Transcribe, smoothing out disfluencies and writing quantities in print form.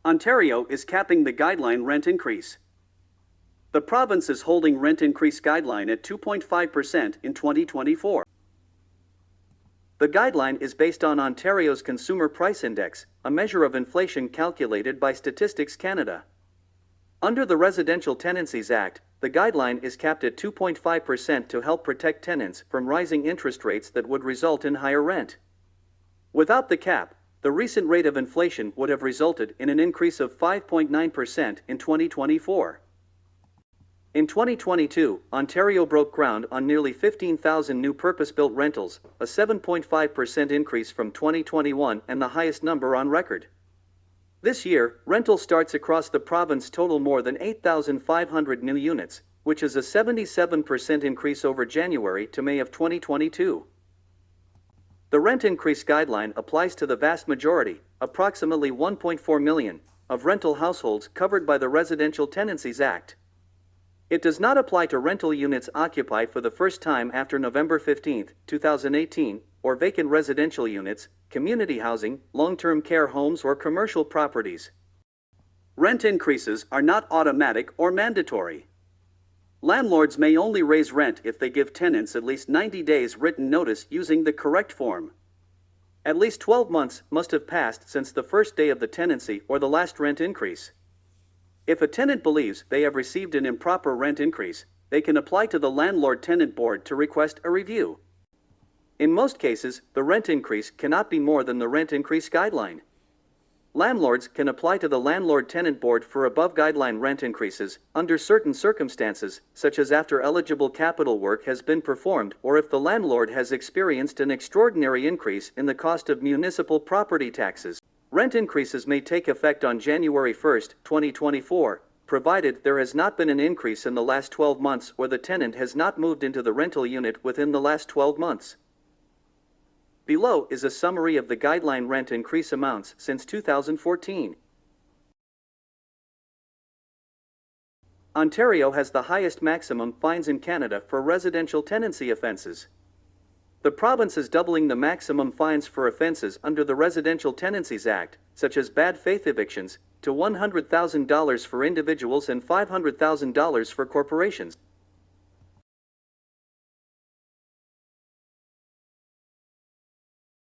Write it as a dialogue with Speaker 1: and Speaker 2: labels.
Speaker 1: Ontario is capping the guideline rent increase. The province is holding rent increase guideline at 2.5% in 2024. The guideline is based on Ontario's Consumer Price Index, a measure of inflation calculated by Statistics Canada. Under the Residential Tenancies Act, the guideline is capped at 2.5% to help protect tenants from rising interest rates that would result in higher rent. Without the cap, the recent rate of inflation would have resulted in an increase of 5.9% in 2024. In 2022, Ontario broke ground on nearly 15,000 new purpose-built rentals, a 7.5% increase from 2021 and the highest number on record. This year, rental starts across the province total more than 8,500 new units, which is a 77% increase over January to May of 2022. The rent increase guideline applies to the vast majority, approximately 1.4 million, of rental households covered by the Residential Tenancies Act. It does not apply to rental units occupied for the first time after November 15, 2018, or vacant residential units, community housing, long-term care homes or commercial properties. Rent increases are not automatic or mandatory. Landlords may only raise rent if they give tenants at least 90 days written notice using the correct form. At least 12 months must have passed since the first day of the tenancy or the last rent increase. If a tenant believes they have received an improper rent increase, they can apply to the Landlord-Tenant Board to request a review. In most cases, the rent increase cannot be more than the rent increase guideline. Landlords can apply to the Landlord-Tenant Board for above-guideline rent increases under certain circumstances, such as after eligible capital work has been performed or if the landlord has experienced an extraordinary increase in the cost of municipal property taxes. Rent increases may take effect on January 1, 2024, provided there has not been an increase in the last 12 months or the tenant has not moved into the rental unit within the last 12 months. Below is a summary of the guideline rent increase amounts since 2014. Ontario has the highest maximum fines in Canada for residential tenancy offences. The province is doubling the maximum fines for offences under the Residential Tenancies Act, such as bad faith evictions, to $100,000 for individuals and $500,000 for corporations.